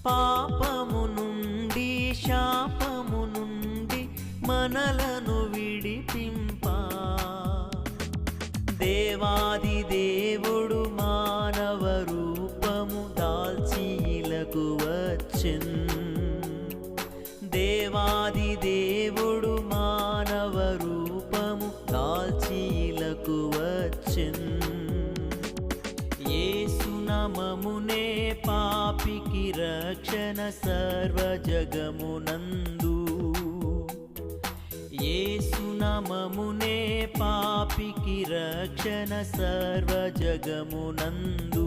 పాపము నుండి శాపము నుండి మనలను విడిపింపా దేవాది దేవుడు మానవ రూపము దాల్చి ఇలకు వచ్చెన్ దేవాది దేవుడు మానవ రూపము దాల్చి ఇలకు వచ్చెన్ యేసు నామమునే పాపికి రక్షణ సర్వ జగమునందు యేసు నామమునే పాపికి రక్షణ సర్వ జగమునందు